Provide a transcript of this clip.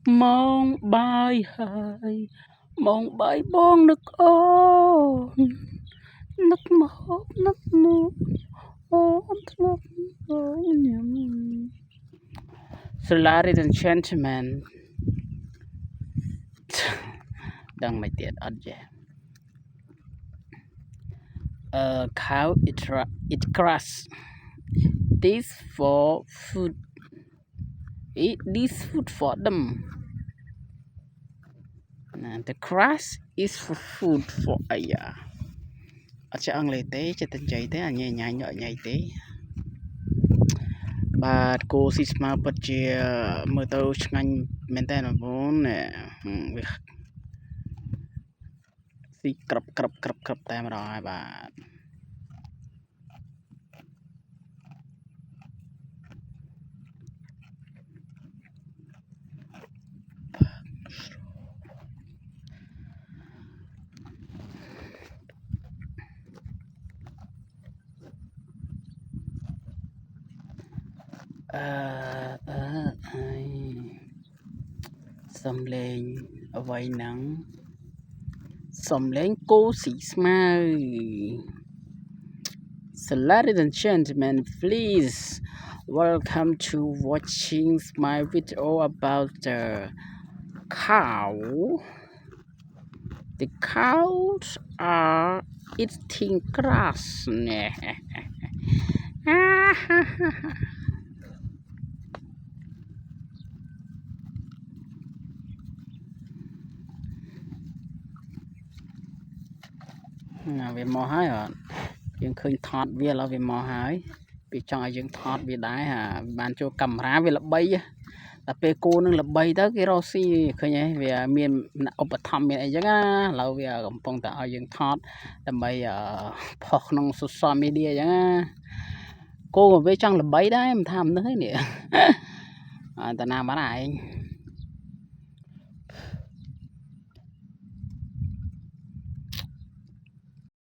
mong bài hài mong bài bong nước ôn nước mốc nước mù ôn nước ôn. So ladies and gentlemen, đang mày tiệt ở đây. Cow eat grass. This for food. Eat this food for them. The grass is for food for ayah. Acha ang lete, chete jai te, anye nyai nyoi nyai te. But cô si smart but je mơ tao ngang maintain vốn nè. Si krap tam rồi bà. Xâm lên ở vậy nắng xâm lên cô sĩ smile. So ladies and gentlemen, please welcome to watching my video about the cow. The cows are eating grass. Về mò hái rồi,យើងឃើញថតវាឡើយវាមកហើយពីចង់ឲ្យយើងថតវាដែរបានចូលកាមេរ៉ាវាល្បីតែពេលគោនឹងល្បីទៅគេរកស៊ីឃើញហើយវាមានឧបត្ថម្ភមានអីចឹងណាឥឡូវវាកំពុងតែឲ្យយើងថតដើម្បីផុសក្នុង social media ចឹងណាគោវាចង់ល្បីដែរមិនថាមិននឹកទេនេះតាណាបានឯង